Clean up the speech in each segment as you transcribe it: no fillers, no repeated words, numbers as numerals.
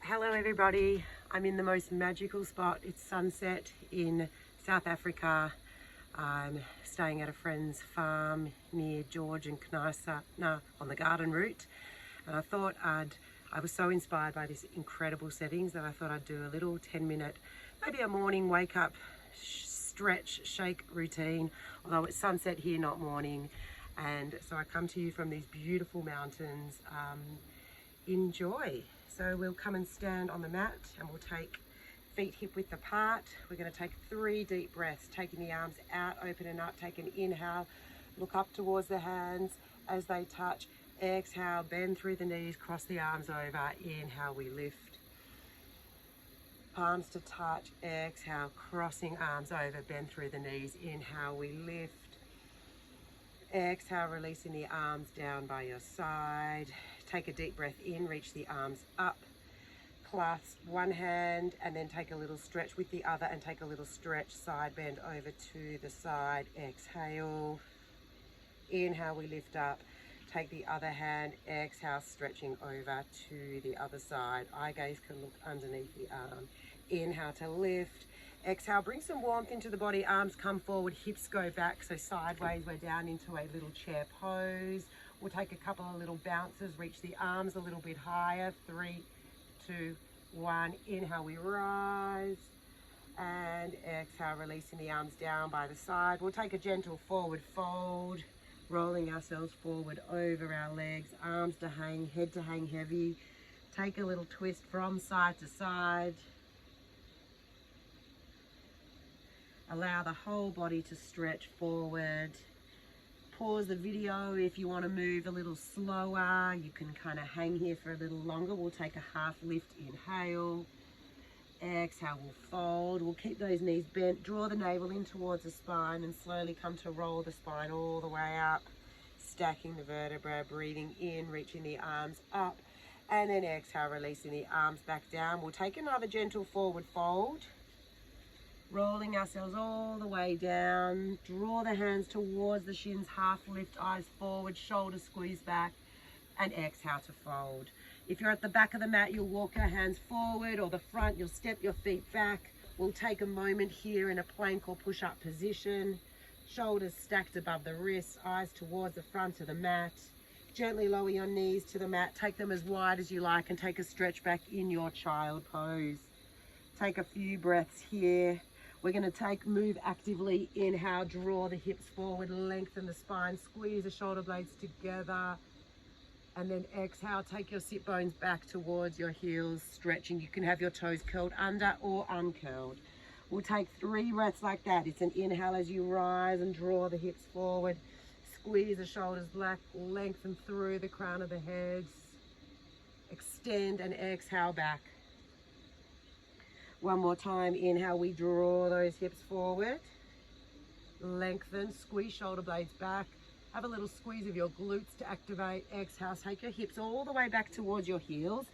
Hello everybody, I'm in the most magical spot. It's sunset in South Africa. I'm staying at a friend's farm near George and Knysa on the garden route, and I was so inspired by this incredible settings that I thought I'd do a little 10-minute, maybe a morning wake up stretch shake routine, although it's sunset here, not morning. And so I come to you from these beautiful mountains. Enjoy. So we'll come and stand on the mat and we'll take feet hip width apart. We're going to take 3 deep breaths, taking the arms out, open and up. Take an inhale, look up towards the hands as they touch. Exhale, bend through the knees, cross the arms over. Inhale, we lift. Palms to touch. Exhale, crossing arms over, bend through the knees. Inhale, we lift. Exhale, releasing the arms down by your side. Take a deep breath in, reach the arms up. Clasp one hand and then take a little stretch with the other and take a little stretch, side bend over to the side. Exhale. Inhale, we lift up. Take the other hand. Exhale, stretching over to the other side. Eye gaze can look underneath the arm. Inhale to lift. Exhale, bring some warmth into the body. Arms come forward, hips go back. So sideways, we're down into a little chair pose. We'll take a couple of little bounces, reach the arms a little bit higher. 3, 2, 1. Inhale, we rise. And exhale, releasing the arms down by the side. We'll take a gentle forward fold, rolling ourselves forward over our legs, arms to hang, head to hang heavy. Take a little twist from side to side. Allow the whole body to stretch forward. Pause the video if you want to move a little slower. You can kind of hang here for a little longer. We'll take a half lift, inhale. Exhale, we'll fold. We'll keep those knees bent. Draw the navel in towards the spine and slowly come to roll the spine all the way up. Stacking the vertebrae, breathing in, reaching the arms up. And then exhale, releasing the arms back down. We'll take another gentle forward fold. Rolling ourselves all the way down. Draw the hands towards the shins, half lift, eyes forward, shoulders squeeze back, and exhale to fold. If you're at the back of the mat, you'll walk your hands forward, or the front, you'll step your feet back. We'll take a moment here in a plank or push-up position. Shoulders stacked above the wrists, eyes towards the front of the mat. Gently lower your knees to the mat. Take them as wide as you like and take a stretch back in your child pose. Take a few breaths here. We're going to move actively. Inhale, draw the hips forward, lengthen the spine, squeeze the shoulder blades together. And then exhale, take your sit bones back towards your heels, stretching. You can have your toes curled under or uncurled. We'll take 3 breaths like that. It's an inhale as you rise and draw the hips forward. Squeeze the shoulders back, lengthen through the crown of the head. Extend and exhale back. One more time, inhale, we draw those hips forward. Lengthen, squeeze shoulder blades back. Have a little squeeze of your glutes to activate. Exhale, take your hips all the way back towards your heels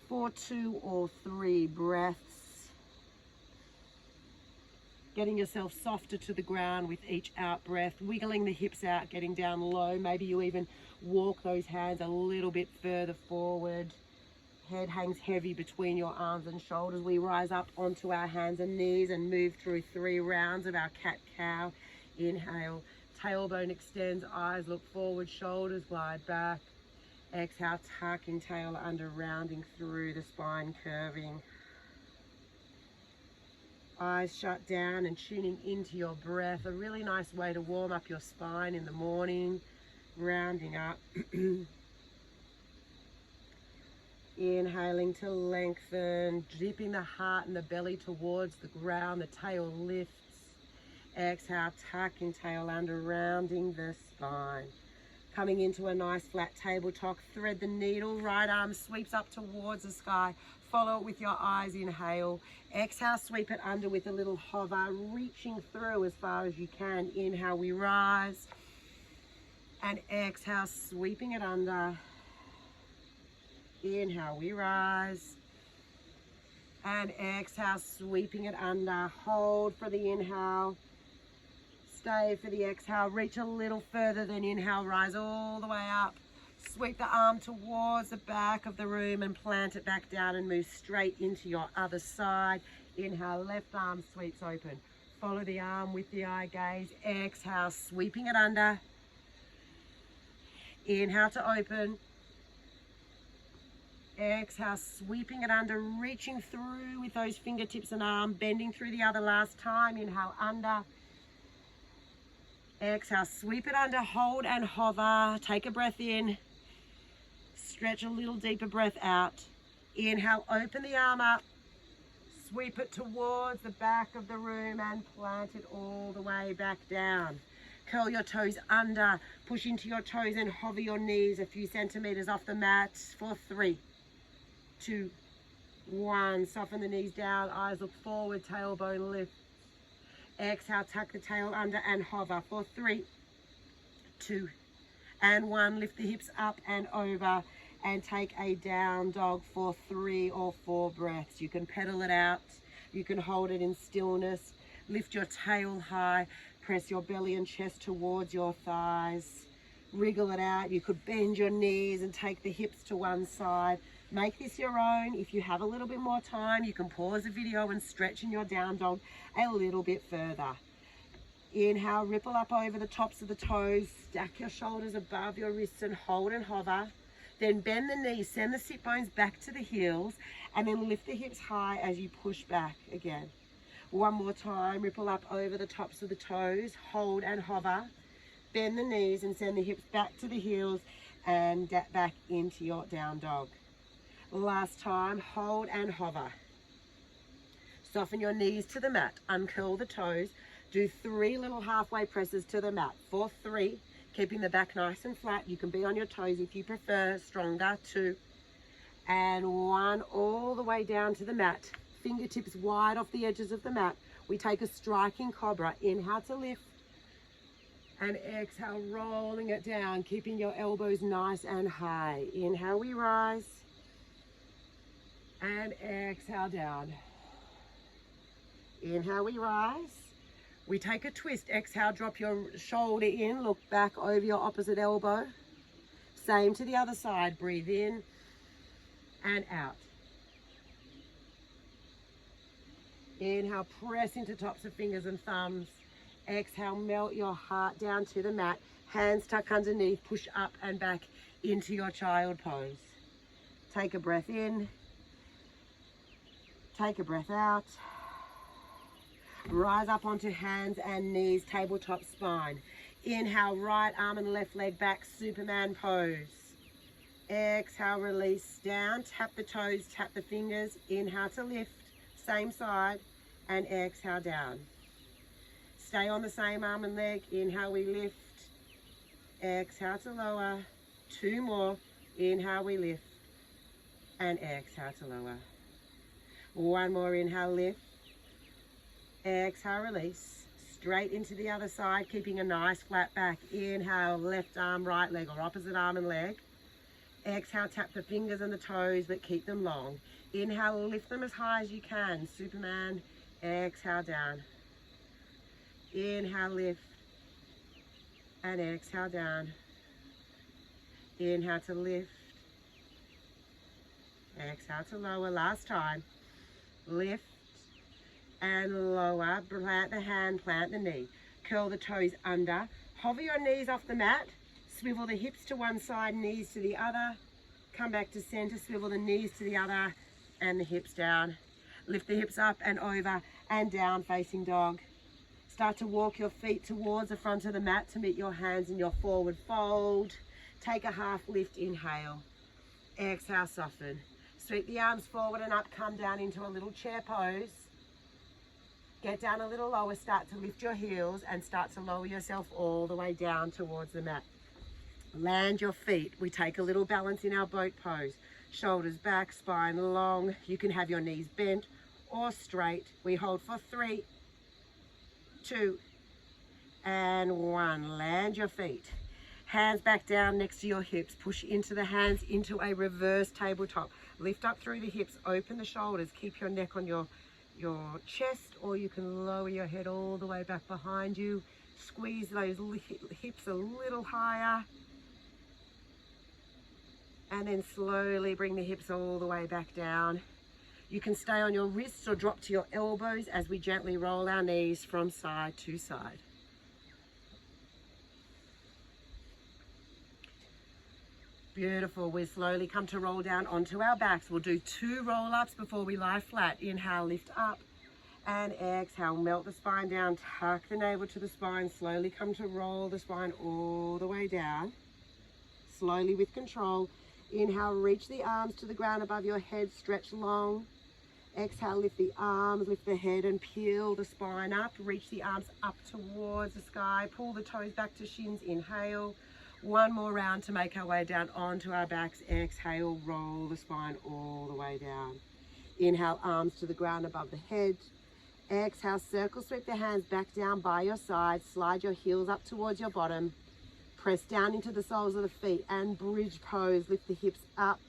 for 2 or 3 breaths. Getting yourself softer to the ground with each out breath, wiggling the hips out, getting down low. Maybe you even walk those hands a little bit further forward. Head hangs heavy between your arms and shoulders. We rise up onto our hands and knees and move through 3 rounds of our cat-cow. Inhale, tailbone extends, eyes look forward, shoulders glide back. Exhale, tucking tail under, rounding through the spine, curving. Eyes shut down and tuning into your breath. A really nice way to warm up your spine in the morning, rounding up. Inhaling to lengthen, dipping the heart and the belly towards the ground, the tail lifts. Exhale, tucking tail under, rounding the spine. Coming into a nice flat tabletop, thread the needle, right arm sweeps up towards the sky. Follow it with your eyes, inhale. Exhale, sweep it under with a little hover, reaching through as far as you can. Inhale, we rise. And exhale, sweeping it under. Inhale, we rise. And exhale, sweeping it under. Hold for the inhale. Stay for the exhale. Reach a little further than inhale. Rise all the way up. Sweep the arm towards the back of the room and plant it back down and move straight into your other side. Inhale, left arm sweeps open. Follow the arm with the eye gaze. Exhale, sweeping it under. Inhale to open. Exhale, sweeping it under, reaching through with those fingertips and arm, bending through the other last time. Inhale, under. Exhale, sweep it under, hold and hover. Take a breath in. Stretch a little deeper breath out. Inhale, open the arm up. Sweep it towards the back of the room and plant it all the way back down. Curl your toes under, push into your toes and hover your knees a few centimeters off the mat for 3, 2, 1. Soften the knees down, eyes look forward, tailbone lift. Exhale, tuck the tail under and hover for 3, 2, and 1. Lift the hips up and over and take a down dog for 3 or 4 breaths. You can pedal it out. You can hold it in stillness. Lift your tail high. Press your belly and chest towards your thighs. Wriggle it out. You could bend your knees and take the hips to one side. Make this your own. If you have a little bit more time, you can pause the video and stretch in your down dog a little bit further. Inhale, ripple up over the tops of the toes. Stack your shoulders above your wrists and hold and hover. Then bend the knees, send the sit bones back to the heels, and then lift the hips high as you push back again. One more time, ripple up over the tops of the toes, hold and hover. Bend the knees and send the hips back to the heels and back into your down dog. Last time, hold and hover. Soften your knees to the mat, uncurl the toes. Do 3 little halfway presses to the mat for 3. Keeping the back nice and flat. You can be on your toes if you prefer. Stronger. 2 and 1. All the way down to the mat. Fingertips wide off the edges of the mat. We take a striking cobra. Inhale to lift. And exhale, rolling it down. Keeping your elbows nice and high. Inhale, we rise. And exhale, down. Inhale, we rise. We take a twist. Exhale, drop your shoulder in. Look back over your opposite elbow. Same to the other side. Breathe in and out. Inhale, press into tops of fingers and thumbs. Exhale, melt your heart down to the mat. Hands tuck underneath. Push up and back into your child pose. Take a breath in. Take a breath out. Rise up onto hands and knees, tabletop spine. Inhale, right arm and left leg back, Superman pose. Exhale, release down, tap the toes, tap the fingers. Inhale to lift, same side, and exhale down. Stay on the same arm and leg. Inhale, we lift. Exhale to lower. 2 more. Inhale, we lift. And exhale to lower. 1 more, inhale, lift. Exhale, release. Straight into the other side, keeping a nice flat back. Inhale, left arm, right leg, or opposite arm and leg. Exhale, tap the fingers and the toes, but keep them long. Inhale, lift them as high as you can. Superman. Exhale, down. Inhale, lift. And exhale, down. Inhale to lift. Exhale to lower. Last time. Lift. And lower. Plant the hand, plant the knee. Curl the toes under. Hover your knees off the mat. Swivel the hips to one side, knees to the other. Come back to center, swivel the knees to the other and the hips down. Lift the hips up and over and down, facing dog. Start to walk your feet towards the front of the mat to meet your hands in your forward fold. Take a half lift, inhale. Exhale, soften. Sweep the arms forward and up, come down into a little chair pose. Get down a little lower, start to lift your heels and start to lower yourself all the way down towards the mat. Land your feet. We take a little balance in our boat pose. Shoulders back, spine long. You can have your knees bent or straight. We hold for 3, 2, and 1. Land your feet. Hands back down next to your hips. Push into the hands into a reverse tabletop. Lift up through the hips. Open the shoulders. Keep your neck on your chest, or you can lower your head all the way back behind you. Squeeze those hips a little higher. And then slowly bring the hips all the way back down. You can stay on your wrists or drop to your elbows as we gently roll our knees from side to side. Beautiful. We slowly come to roll down onto our backs. We'll do 2 roll-ups before we lie flat. Inhale, lift up, and exhale, melt the spine down, tuck the navel to the spine, slowly come to roll the spine all the way down. Slowly with control. Inhale, reach the arms to the ground above your head, stretch long. Exhale, lift the arms, lift the head and peel the spine up. Reach the arms up towards the sky. Pull the toes back to shins. Inhale. 1 more round to make our way down onto our backs. Exhale, roll the spine all the way down. Inhale, arms to the ground above the head. Exhale, circle sweep the hands back down by your side. Slide your heels up towards your bottom. Press down into the soles of the feet and bridge pose. Lift the hips up.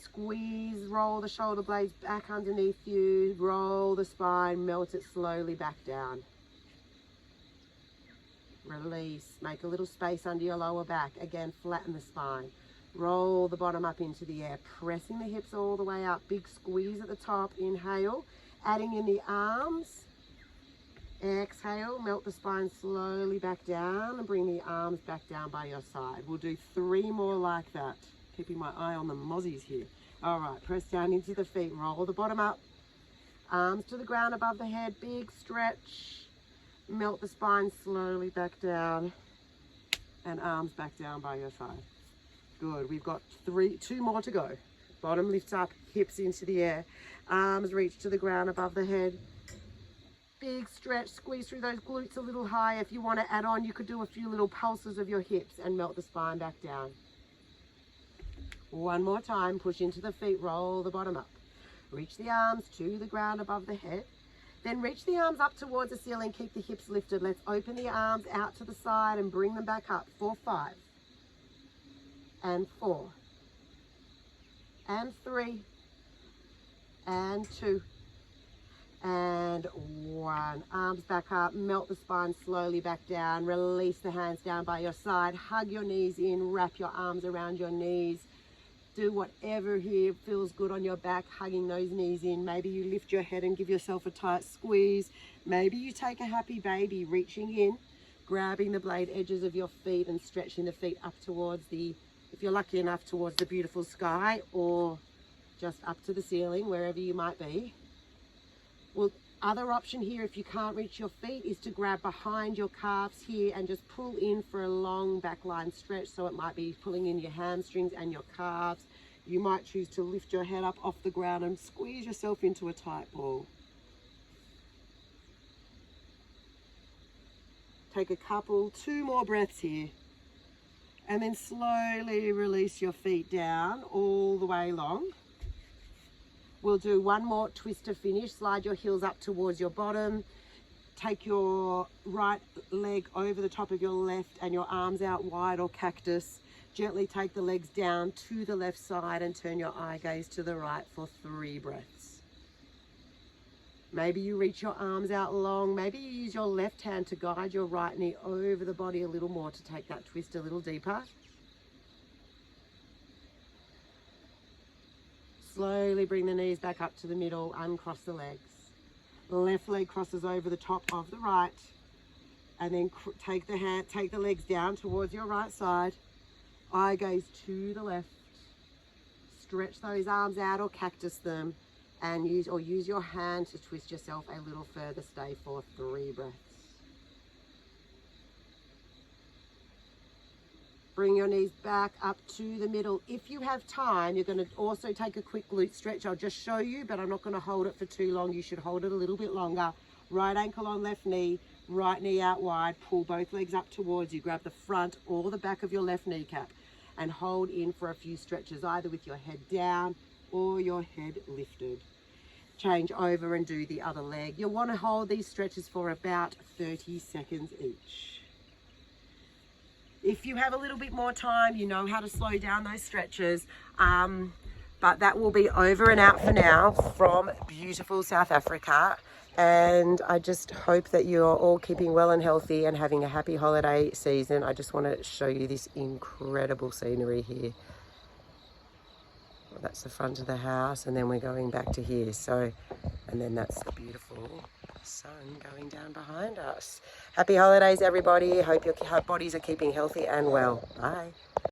Squeeze, roll the shoulder blades back underneath you. Roll the spine, melt it slowly back down. Release, make a little space under your lower back. Again, flatten the spine. Roll the bottom up into the air, pressing the hips all the way up. Big squeeze at the top. Inhale, adding in the arms. Exhale, melt the spine slowly back down and bring the arms back down by your side. We'll do 3 more like that. Keeping my eye on the mozzies here. All right, press down into the feet, roll the bottom up. Arms to the ground above the head, big stretch. Melt the spine slowly back down and arms back down by your side. Good, we've got 2 more to go. Bottom lifts up, hips into the air. Arms reach to the ground above the head. Big stretch, squeeze through those glutes a little higher. If you want to add on, you could do a few little pulses of your hips and melt the spine back down. 1 more time, push into the feet, roll the bottom up. Reach the arms to the ground above the head. Then reach the arms up towards the ceiling, keep the hips lifted. Let's open the arms out to the side and bring them back up. 4, 5. And 4. And 3. And 2. And 1. Arms back up, melt the spine slowly back down. Release the hands down by your side. Hug your knees in, wrap your arms around your knees. Do whatever here feels good on your back, hugging those knees in. Maybe you lift your head and give yourself a tight squeeze. Maybe you take a happy baby, reaching in, grabbing the blade edges of your feet and stretching the feet up towards the, if you're lucky enough, towards the beautiful sky or just up to the ceiling, wherever you might be. Well, other option here, if you can't reach your feet, is to grab behind your calves here and just pull in for a long backline stretch. So it might be pulling in your hamstrings and your calves. You might choose to lift your head up off the ground and squeeze yourself into a tight ball. Take a couple, 2 more breaths here. And then slowly release your feet down all the way long. We'll do 1 more twist to finish. Slide your heels up towards your bottom. Take your right leg over the top of your left and your arms out wide or cactus. Gently take the legs down to the left side and turn your eye gaze to the right for 3 breaths. Maybe you reach your arms out long. Maybe you use your left hand to guide your right knee over the body a little more to take that twist a little deeper. Slowly bring the knees back up to the middle, uncross the legs. Left leg crosses over the top of the right. And then take the legs down towards your right side. Eye gaze to the left. Stretch those arms out or cactus them. And use your hand to twist yourself a little further. Stay for 3 breaths. Bring your knees back up to the middle. If you have time, you're going to also take a quick glute stretch. I'll just show you, but I'm not going to hold it for too long. You should hold it a little bit longer. Right ankle on left knee, right knee out wide. Pull both legs up towards you. Grab the front or the back of your left kneecap and hold in for a few stretches, either with your head down or your head lifted. Change over and do the other leg. You'll want to hold these stretches for about 30 seconds each. If you have a little bit more time, you know how to slow down those stretches. But that will be over and out for now from beautiful South Africa. And I just hope that you're all keeping well and healthy and having a happy holiday season. I just want to show you this incredible scenery here. that's the front of the house, and then we're going back to here. So, and then that's the beautiful sun going down behind us. Happy holidays, everybody. Hope your bodies are keeping healthy and well. Bye.